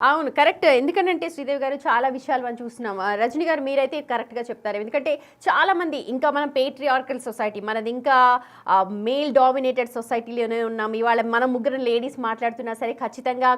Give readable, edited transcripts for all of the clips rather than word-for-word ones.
అవును. కరెక్ట్. ఎందుకనంటే శ్రీదేవి గారు చాలా విషయాలు మనం చూస్తున్నాం. రజనీ గారు మీరైతే కరెక్ట్‌గా చెప్తారు. ఎందుకంటే చాలామంది ఇంకా మనం పేట్రియార్కల్ సొసైటీ మనది ఇంకా మేల్ డామినేటెడ్ సొసైటీలోనే ఉన్నాం. ఇవాళ మనం ముగ్గురు లేడీస్ మాట్లాడుతున్నా సరే ఖచ్చితంగా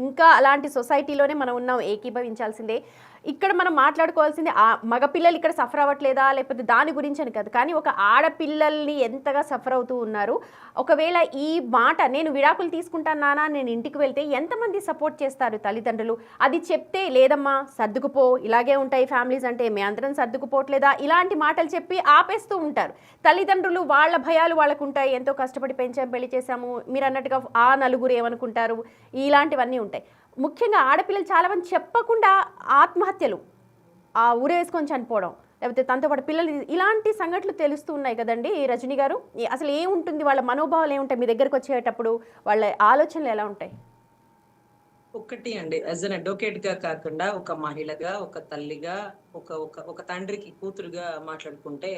ఇంకా అలాంటి సొసైటీలోనే మనం ఉన్నాం. ఏకీభవించాల్సిందే. ఇక్కడ మనం మాట్లాడుకోవాల్సింది మగ పిల్లలు ఇక్కడ సఫర్ అవ్వట్లేదా? లేకపోతే దాని గురించని కాదు. కానీ ఒక ఆడపిల్లల్ని ఎంతగా సఫర్ అవుతూ ఉన్నారు. ఒకవేళ ఈ మాట నేను విడాకులు తీసుకుంటాను నాన్న నేను ఇంటికి వెళ్తే ఎంతమంది సపోర్ట్ చేస్తారు తల్లిదండ్రులు? అది చెప్తే లేదమ్మా సర్దుకుపో ఇలాగే ఉంటాయి ఫ్యామిలీస్ అంటే మేమందరం సర్దుకుపోవట్లేదా? ఇలాంటి మాటలు చెప్పి ఆపేస్తూ ఉంటారు. తల్లిదండ్రులు వాళ్ళ భయాలు వాళ్ళకుంటాయి. ఎంతో కష్టపడి పెంచాం, పెళ్లి చేశాము. మీరన్నట్టుగా ఆ నలుగురు ఏమనుకుంటారు? ఇలాంటివన్నీ ఉంటాయి. ముఖ్యంగా ఆడపిల్లలు చాలామంది చెప్పకుండా ఆత్మహత్యలు, ఉరేసుకొని చనిపోవడం, లేకపోతే తనతో పాటు పిల్లలు ఇలాంటి సంఘటనలు తెలుస్తూ ఉన్నాయి కదండీ రజనీ గారు. అసలు ఏముంటుంది వాళ్ళ మనోభావాలు ఏముంటాయి మీ దగ్గరకొచ్చేటప్పుడు? వాళ్ళ ఆలోచనలు ఎలా ఉంటాయి? ఒక్కటి అండి. యాస్ ఎన్ అడ్వొకేట్‌గా కాకుండా ఒక మహిళగా, ఒక తల్లిగా, ఒక ఒక ఒక తండ్రికి కూతురుగా మాట్లాడుకుంటే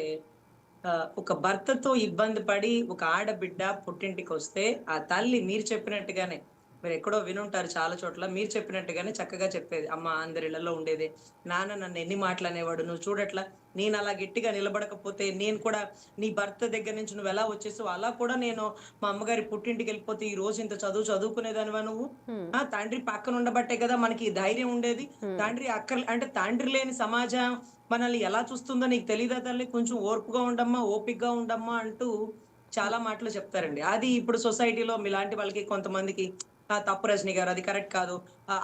ఒక భర్తతో ఇబ్బంది పడి ఒక ఆడబిడ్డ పుట్టింటికొస్తే ఆ తల్లి మీరు చెప్పినట్టుగానే మీరెక్కడో వినుంటారు చాలా చోట్ల. మీరు చెప్పినట్టుగానే చక్కగా చెప్పేది. అమ్మ అందరిళ్ళలో ఉండేదే. నాన్న నన్ను ఎన్ని మాటలనేవాడు. నువ్వు చూడట్లా నేనలా గట్టిగా నిలబడకపోతే నేను కూడా నీ భర్త దగ్గర నుంచి నువ్వెలా వచ్చేసావో అలా కూడా నేను మా అమ్మగారి పుట్టింటికెళ్ళిపోతే ఈ రోజు ఇంత చదువుకునేదానివా నువ్వు? హ్మ్. తండ్రి పక్కన ఉండబట్టే కదా మనకి ఈ ధైర్యం ఉండేది. హ్మ్. అంటే తండ్రి లేని సమాజం మనల్ని ఎలా చూస్తుందో నీకు తెలీదా తల్లి? కొంచెం ఓర్పుగా ఉండమ్మా, ఓపికగా ఉండమ్మా అంటూ హ్మ్. చాలా మాటలు చెప్తారండి. అది ఇప్పుడు సొసైటీలో మీలాంటి వాళ్ళకి కొంతమందికి తప్పు రజనీ గారు అది కరెక్ట్ కాదు.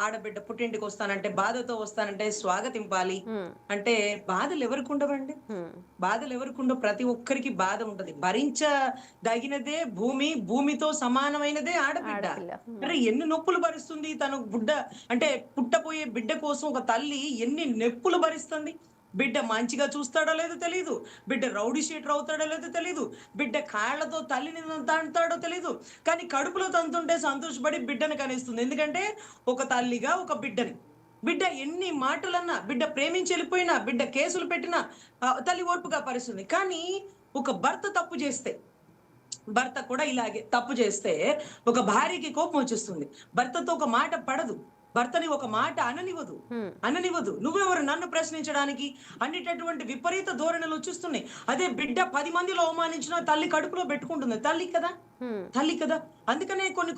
ఆడబిడ్డ పుట్టింటికొస్తానంటే బాధతో వస్తానంటే స్వాగతింపాలి. హ్మ్. అంటే బాధలెవరికుండవండి? హ్మ్. బాధలెవరికుండవు? ప్రతి ఒక్కరికి బాధ ఉంటది. భరించదగినదే భూమి, భూమితో సమానమైనదే ఆడబిడ్డ. ఆడపిల్ల. హ్మ్. అరె! ఎన్ని నొప్పులు భరిస్తుంది తను అంటే పుట్టబోయే బిడ్డ కోసం ఒక తల్లి ఎన్ని నొప్పులు భరిస్తుంది. బిడ్డ మంచిగా చూస్తాడో లేదో తెలీదు. బిడ్డ రౌడీ షీటర్ అవుతాడో లేదో తెలీదు. బిడ్డ కాళ్ళతో తల్లిని తంతాడో తెలీదు. కానీ కడుపులో తంతుంటే సంతోషపడి బిడ్డని కనేస్తుంది. ఎందుకంటే ఒక తల్లిగా ఒక బిడ్డని. బిడ్డ ఎన్ని మాటలన్నా, బిడ్డ ప్రేమించి ఎళ్ళిపోయినా, బిడ్డ కేసులు పెట్టినా తల్లి ఓర్పుగా భరిస్తుంది. కానీ ఒక భర్త తప్పు చేస్తే భర్త కూడా ఇలాగే తప్పు చేస్తే ఒక భార్యకి కోపం వచ్చేస్తుంది. భర్తతో ఒక మాట పడదు. భర్తని ఒక మాట అననివ్వదు. హ్మ్. అననివ్వదు. "నువ్వెవరు నన్ను ప్రశ్నించడానికి?" అనేటటువంటి విపరీత ధోరణులు వచ్చేస్తున్నాయి. అదే బిడ్డ 10 మందిలో అవమానించినా తల్లి కడుపులో పెట్టుకుంటుంది. తల్లి కదా! హ్మ్. తల్లి కదా! అందుకనే కొన్ని కొన్ని